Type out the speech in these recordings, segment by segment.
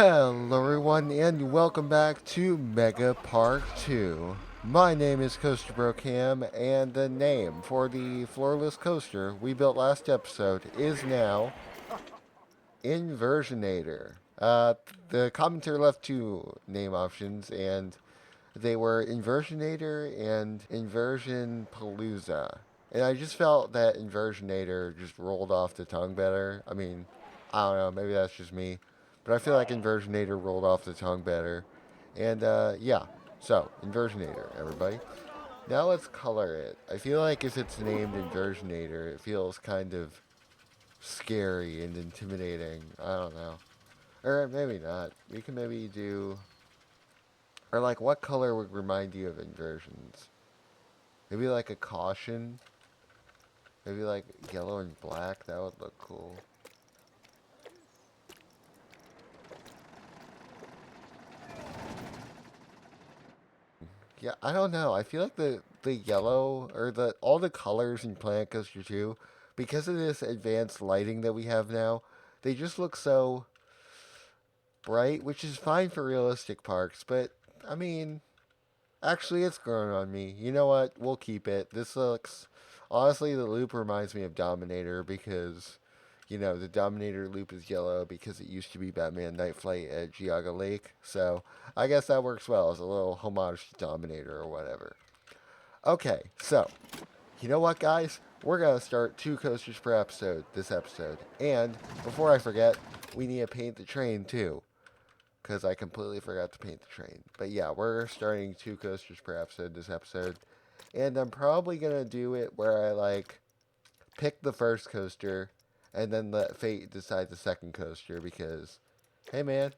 Hello everyone and welcome back to Mega Park 2. My name is Coaster Bro Cam and the name for the floorless coaster we built last episode is now Inversionator. The commentator left two name options and they were Inversionator and Inversion Palooza. And I just felt that Inversionator just rolled off the tongue better. I mean, I don't know, maybe that's just me. But I feel like Inversionator rolled off the tongue better. And yeah, so Inversionator, everybody. Now let's color it. I feel like if it's named Inversionator, it feels kind of scary and intimidating. I don't know. Or maybe not. We can maybe do... Or like, what color would remind you of inversions? Maybe like a caution? Maybe like yellow and black? That would look cool. Yeah, I don't know. I feel like the yellow or all the colors in Planet Coaster 2, because of this advanced lighting that we have now, they just look so bright, which is fine for realistic parks, but I mean, actually it's growing on me. You know what? We'll keep it. This looks honestly, the loop reminds me of Dominator because the Dominator loop is yellow because it used to be Batman Night Flight at Geauga Lake. So I guess that works well as a little homage to Dominator or whatever. Okay, so you know what, guys? We're gonna start 2 coasters per episode this episode. And before I forget, we need to paint the train too, because I completely forgot to paint the train. But yeah, we're starting 2 coasters per episode this episode. And I'm probably gonna do it where I like pick the first coaster and then let fate decide the second coaster because, hey man,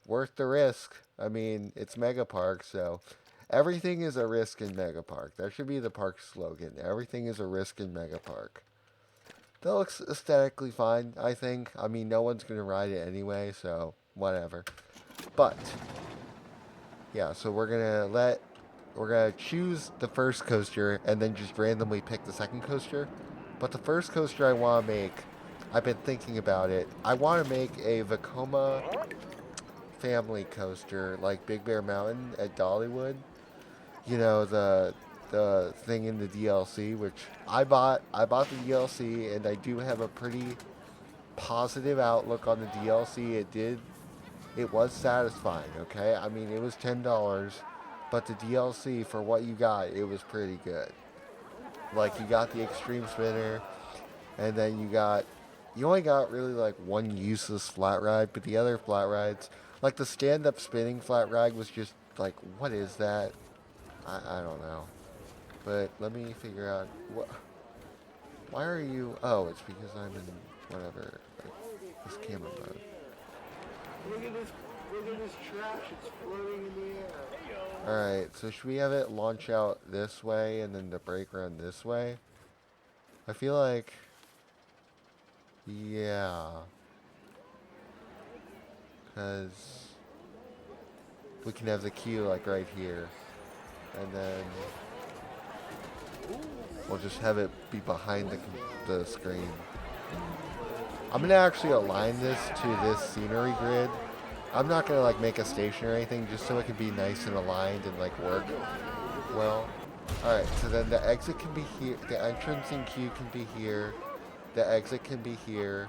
worth the risk. I mean, it's Mega Park, so everything is a risk in Mega Park. That should be the park slogan. Everything is a risk in Mega Park. That looks aesthetically fine, I think. I mean, no one's going to ride it anyway, so whatever. But, yeah, so we're going to choose the first coaster and then just randomly pick the second coaster. But the first coaster I want to make, I've been thinking about it. I want to make a Vekoma family coaster like Big Bear Mountain at Dollywood. You know, the thing in the DLC, which I bought. I bought the DLC, and I do have a pretty positive outlook on the DLC. It was satisfying. Okay, I mean, it was $10, but the DLC for what you got, it was pretty good. Like, you got the extreme spinner, and then you only got really like one useless flat ride, but the other flat rides, like the stand-up spinning flat ride was just like, what is that? I don't know. But let me figure out, why are you, oh, it's because I'm in, whatever, like, this camera mode. Look at this trash, it's floating in the air. Alright, so should we have it launch out this way and then the brake run this way? I feel like, yeah, because we can have the queue like right here, and then we'll just have it be behind the screen. I'm gonna actually align this to this scenery grid. I'm not gonna like make a station or anything, just so it can be nice and aligned and like work well. Alright, so then the exit can be here, the entrance and queue can be here, the exit can be here.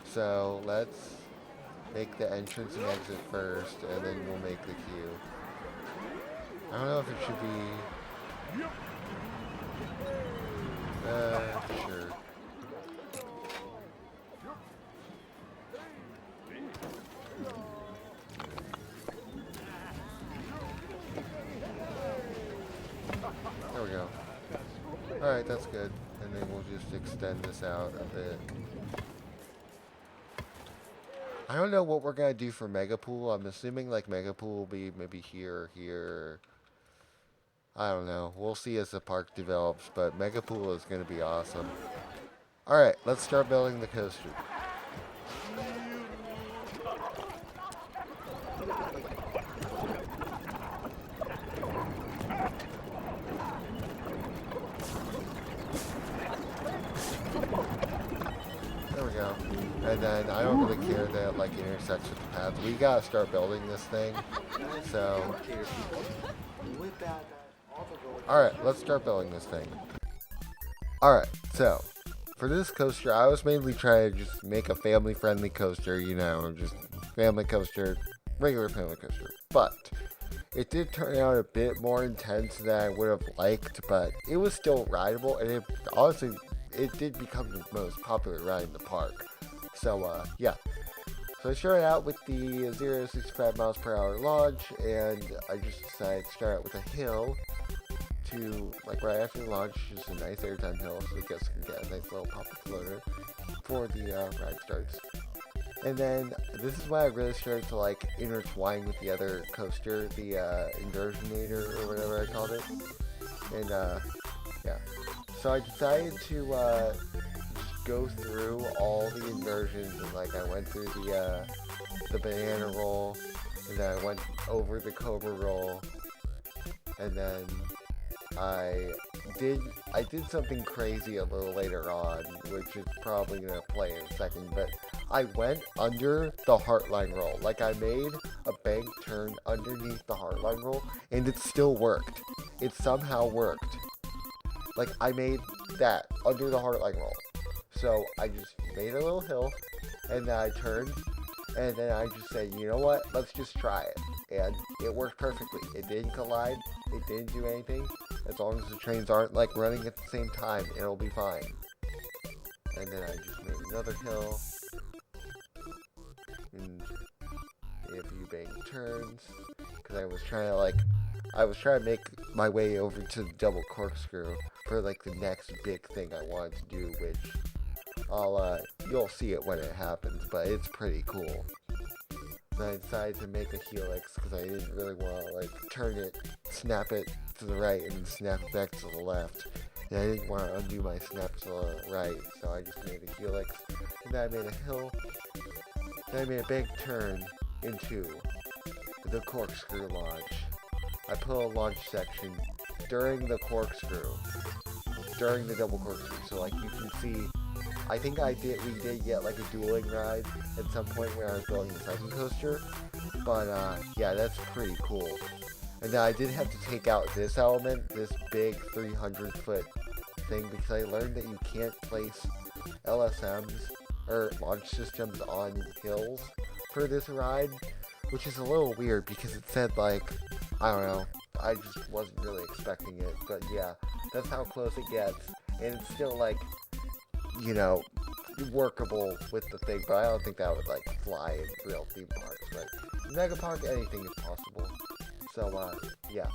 So let's make the entrance and exit first, and then we'll make the queue. I don't know if it should be... sure. There we go. Alright, that's good. And then we'll just extend this out a bit. I don't know what we're going to do for Megapool. I'm assuming like Megapool will be maybe here or here. I don't know. We'll see as the park develops, but Megapool is going to be awesome. Alright, let's start building the coaster. There we go. And then I don't really quick here that like intersects with the path. We gotta start building this thing. So, all right, let's start building this thing. All right, so for this coaster, I was mainly trying to just make a family-friendly coaster, you know, just family coaster, regular family coaster. But it did turn out a bit more intense than I would have liked, but it was still rideable, and it honestly, it did become the most popular ride in the park. So, yeah. So I started out with the 0 to 65 miles per hour launch, and I just decided to start out with a hill to, like, right after the launch, just a nice airtime hill, so the guests can get a nice little pop-up floater before the ride starts. And then this is why I really started to like intertwine with the other coaster, the Inversionator or whatever I called it. And yeah, so I decided to just go through all the inversions, and like I went through the banana roll, and then I went over the cobra roll, and then I did something crazy a little later on, which is probably gonna play in a second, but I went under the Heartline roll. Like, I made a bank turn underneath the Heartline roll, and it still worked. It somehow worked. Like, I made that under the Heartline roll. So, I just made a little hill, and then I turned, and then I just said, you know what, let's just try it. And it worked perfectly. It didn't collide, it didn't do anything. As long as the trains aren't, like, running at the same time, it'll be fine. And then I just made another hill, and a few bank turns, because I was trying to make my way over to the double corkscrew for like the next big thing I wanted to do, which you'll see it when it happens, but it's pretty cool. Then I decided to make a helix because I didn't really want to like turn it, snap it to the right, and snap it back to the left. And I didn't want to undo my snap to the right, so I just made a helix, and then I made a hill. Then I made a big turn into the corkscrew launch. I put a launch section during the corkscrew, during the double corkscrew, so like you can see, I think we did get like a dueling ride at some point when I was building the second coaster, but yeah, that's pretty cool. And then I did have to take out this element, this big 300-foot thing, because I learned that you can't place LSMs or launch systems on hills for this ride, which is a little weird because it said like, I don't know, I just wasn't really expecting it, but yeah, that's how close it gets, and it's still like, you know, workable with the thing, but I don't think that would like fly in real theme parks, but in Mega Park anything is possible. So yeah,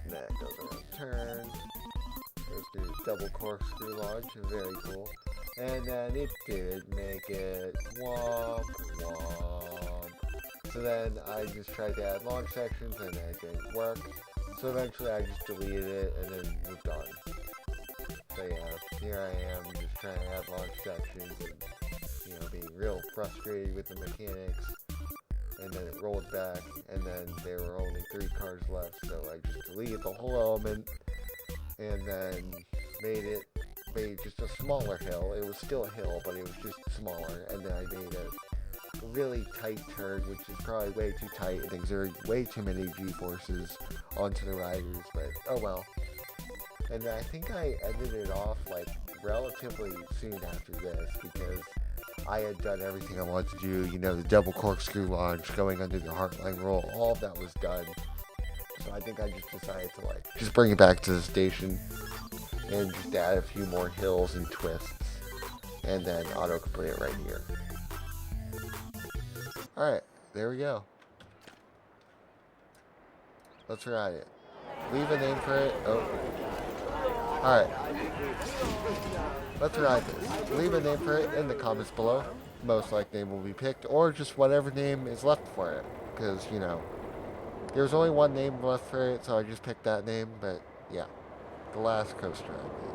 and then it goes around turn, goes through double corkscrew launch, very cool. And then it did make it womp womp. So then I just tried to add launch sections, and it didn't work. So eventually I just deleted it and then moved on. So yeah, here I am just trying to add launch sections and, you know, being real frustrated with the mechanics. And then it rolled back, and then there were only 3 cars left, so I just deleted the whole element, and then made just a smaller hill. It was still a hill, but it was just smaller, and then I made a really tight turn, which is probably way too tight and exerted way too many G-forces onto the riders, but oh well. And then I think I ended it off like relatively soon after this, because I had done everything I wanted to do, you know, the double corkscrew launch, going under the Heartline roll, all of that was done. So I think I just decided to like, just bring it back to the station, and just add a few more hills and twists, and then auto-complete it right here. Alright, there we go. Let's ride it. Leave a name for it. Oh. Alright. Let's ride this. Leave a name for it in the comments below. Most likely name will be picked, or just whatever name is left for it. Because, you know, there's only one name left for it, so I just picked that name, but yeah. The last coaster I made.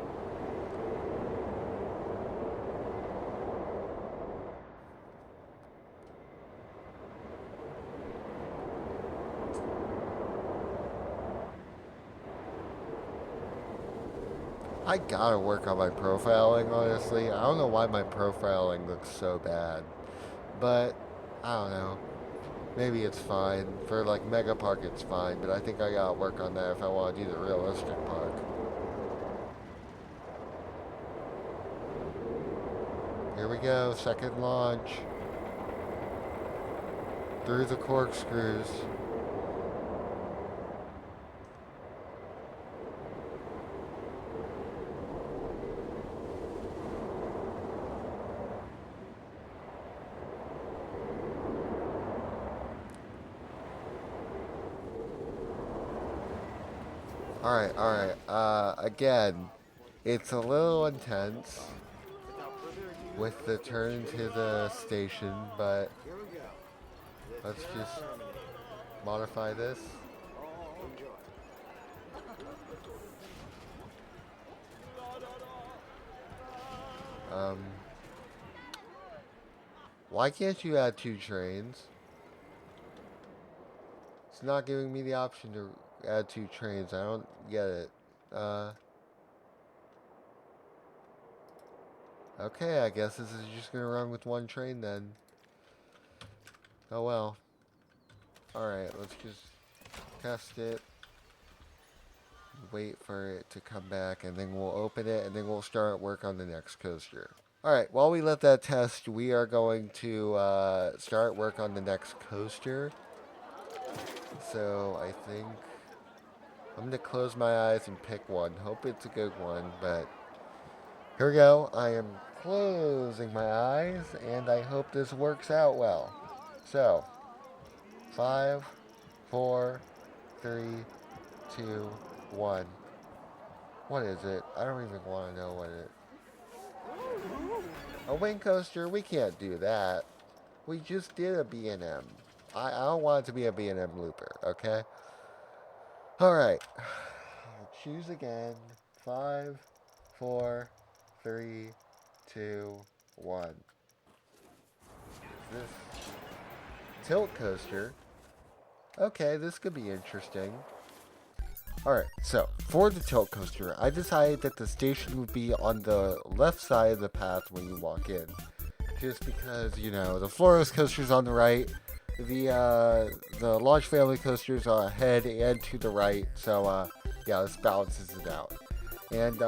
I gotta work on my profiling, honestly. I don't know why my profiling looks so bad. but I don't know. Maybe it's fine. For like Mega Park, it's fine, but I think I gotta work on that if I want to do the realistic park. Here we go, second launch. Through the corkscrews. Alright. Again, it's a little intense with the turn to the station, but let's just modify this. Why can't you add 2 trains? It's not giving me the option to add 2 trains. I don't get it. Okay, I guess this is just gonna run with 1 train then. Oh well. Alright, let's just test it. Wait for it to come back, and then we'll open it, and then we'll start work on the next coaster. Alright, while we let that test, we are going to start work on the next coaster. So I think I'm going to close my eyes and pick one. Hope it's a good one, but here we go. I am closing my eyes, and I hope this works out well. So, 5, 4, 3, 2, 1. What is it? I don't even want to know what it is. A wing coaster? We can't do that. We just did a B&M. I don't want it to be a B&M looper, okay? Alright. Choose again. 5, 4, 3, 2, 1. Is this tilt coaster? Okay, this could be interesting. Alright, so for the tilt coaster, I decided that the station would be on the left side of the path when you walk in. Just because, you know, the floorless coaster's on the right, the launch family coasters are ahead and to the right, so yeah, this balances it out. And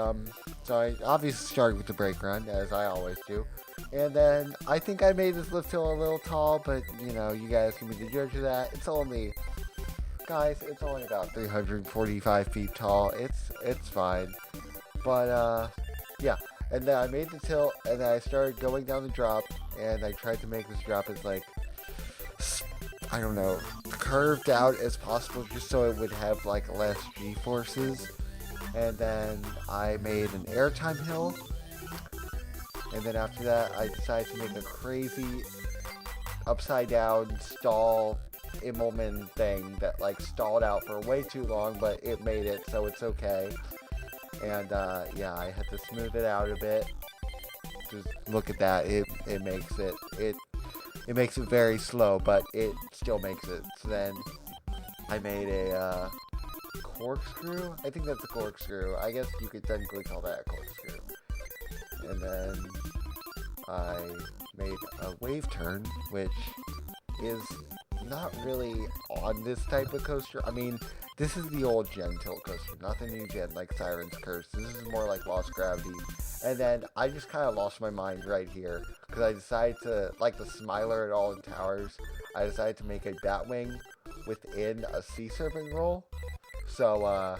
so I obviously started with the brake run, as I always do. And then I think I made this lift hill a little tall, but you know, you guys can be the judge of that. It's only, guys, it's only about 345 feet tall. It's fine. But yeah. And then I made the tilt, and then I started going down the drop, and I tried to make this drop as like, I don't know, curved out as possible, just so it would have like less G-forces. And then I made an airtime hill, and then after that I decided to make a crazy upside down stall Immelman thing that like stalled out for way too long, but it made it, so it's okay. And yeah, I had to smooth it out a bit. Just look at that, it makes it makes it very slow, but it still makes it. So then I made a corkscrew? I think that's a corkscrew. I guess you could technically call that a corkscrew. And then I made a wave turn, which is not really on this type of coaster. I mean, this is the old gen tilt coaster, not the new gen like Siren's Curse. This is more like Lost Gravity. And then I just kind of lost my mind right here, because I decided to, like the Smiler at Alden Towers, I decided to make a Batwing within a Sea Serpent roll. So,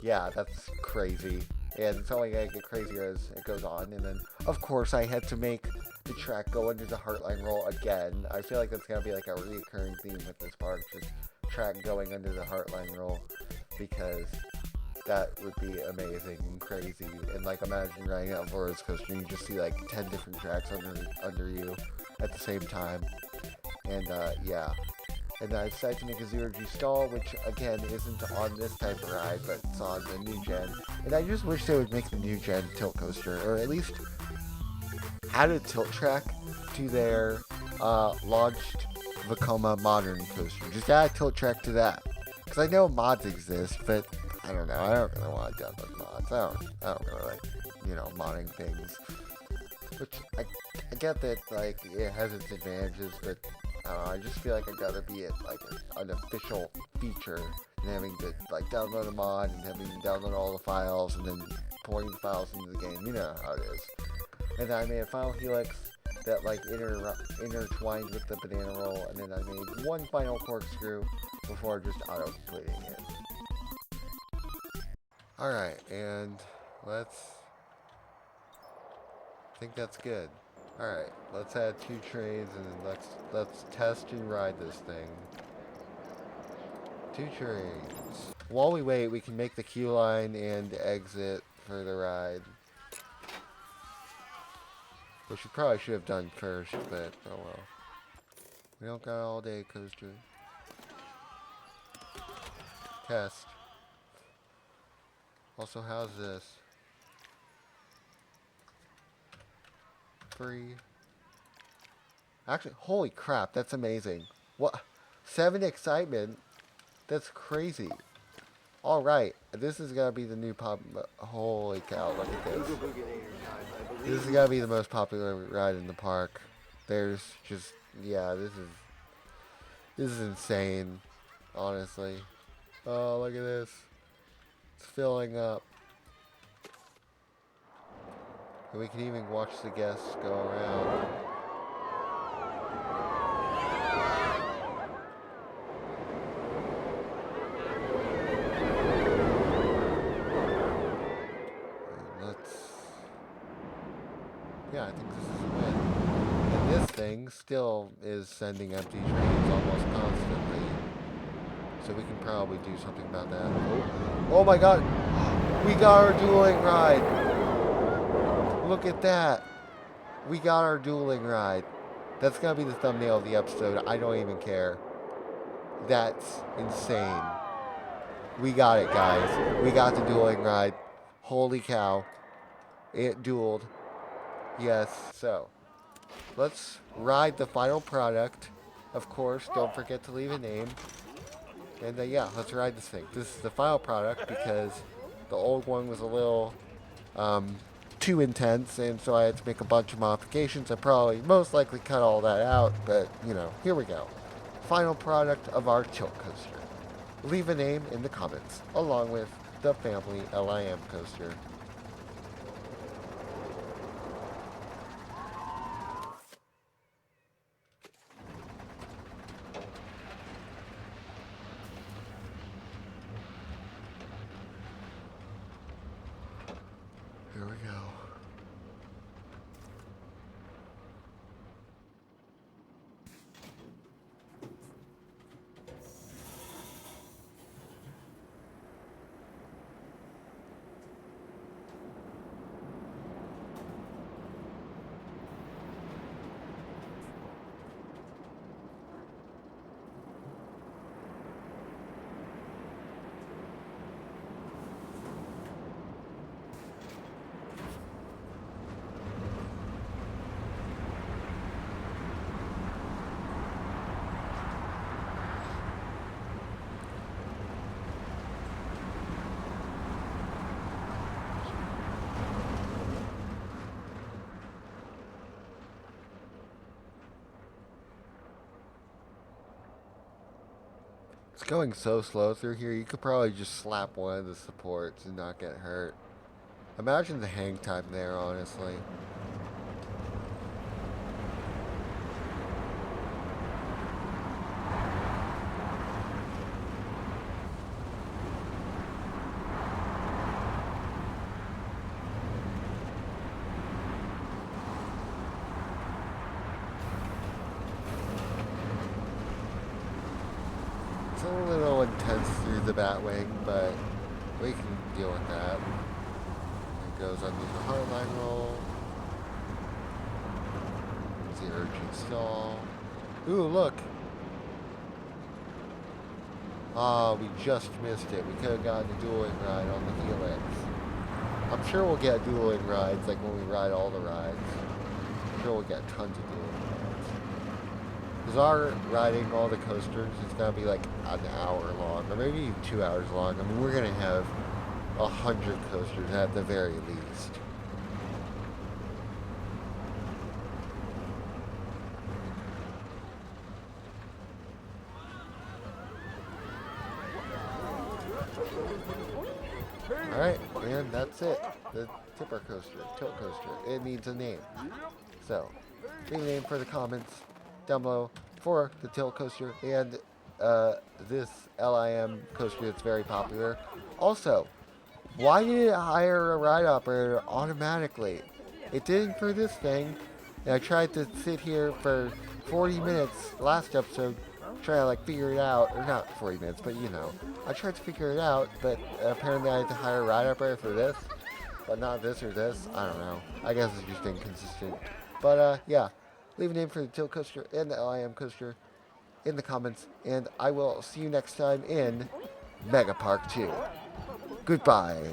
yeah, that's crazy. And it's only going to get crazier as it goes on. And then, of course, I had to make the track go under the Heartline roll again. I feel like that's going to be like a recurring theme with this park, just track going under the Heartline roll, because that would be amazing and crazy. And like, imagine riding out Laura's coaster and you just see like 10 different tracks under you at the same time. And yeah. And then I decided to make a 0G stall, which again isn't on this type of ride, but it's on the new gen. And I just wish they would make the new gen tilt coaster, or at least add a tilt track to their launched Vekoma modern coaster. Just add a tilt track to that. Because I know mods exist, but I don't know. I don't really want to download mods. I don't really like, you know, modding things. Which, I get that, like, it has its advantages, but I don't know, I just feel like I'd rather be at, like, an official feature than having to, like, download a mod and having to download all the files and then pouring the files into the game. You know how it is. And then I made a final helix that, like, intertwined with the banana roll, and then I made one final corkscrew before just auto-completing it. Alright, and let's... I think that's good. Alright, let's add 2 trains and let's test and ride this thing. 2 trains. While we wait, we can make the queue line and exit for the ride. Which we probably should have done first, but oh well. We don't got all day, coaster. Test. Also, how's this? Free. Actually, holy crap, that's amazing. What? 7 excitement? That's crazy. Alright, this is gonna be the new pop. Holy cow, look at this. This is gonna be the most popular ride in the park. There's just, yeah, this is insane, honestly. Oh, look at this. It's filling up. And we can even watch the guests go around. Yeah, I think this is a win. And this thing still is sending empty trains almost constantly. So we can probably do something about that. Oh my god! We got our dueling ride! Look at that! We got our dueling ride. That's gonna be the thumbnail of the episode. I don't even care. That's insane. We got it, guys. We got the dueling ride. Holy cow. It dueled. Yes, so let's ride the final product. Of course, don't forget to leave a name. And yeah, let's ride this thing. This is the final product because the old one was a little too intense, and so I had to make a bunch of modifications. I probably most likely cut all that out, but you know, here we go. Final product of our tilt coaster. Leave a name in the comments, along with the family LIM coaster. Here we go. It's going so slow through here, you could probably just slap one of the supports and not get hurt. Imagine the hang time there, honestly. It's a little intense through the Batwing, but we can deal with that. It goes underneath the hardline roll. 0G stall. Ooh, look! Ah, we just missed it. We could have gotten a dueling ride on the Helix. I'm sure we'll get dueling rides, like when we ride all the rides. I'm sure we'll get tons of dueling rides. Because our riding all the coasters is going to be like an hour long, or maybe even 2 hours long. I mean, we're going to have 100 coasters at the very least. Alright, and that's it. The tipper coaster, tilt coaster. It needs a name. So, leave a name for the comments down below for the tilt coaster and this LIM coaster that's very popular. Also, why did it hire a ride operator automatically? It didn't for this thing. And I tried to sit here for 40 minutes last episode trying to like figure it out, or not 40 minutes, but you know. I tried to figure it out, but apparently I had to hire a ride operator for this, but not this or this. I don't know. I guess it's just inconsistent. But yeah, leave a name for the tilt coaster and the LIM coaster in the comments, and I will see you next time in Mega Park 2. Goodbye.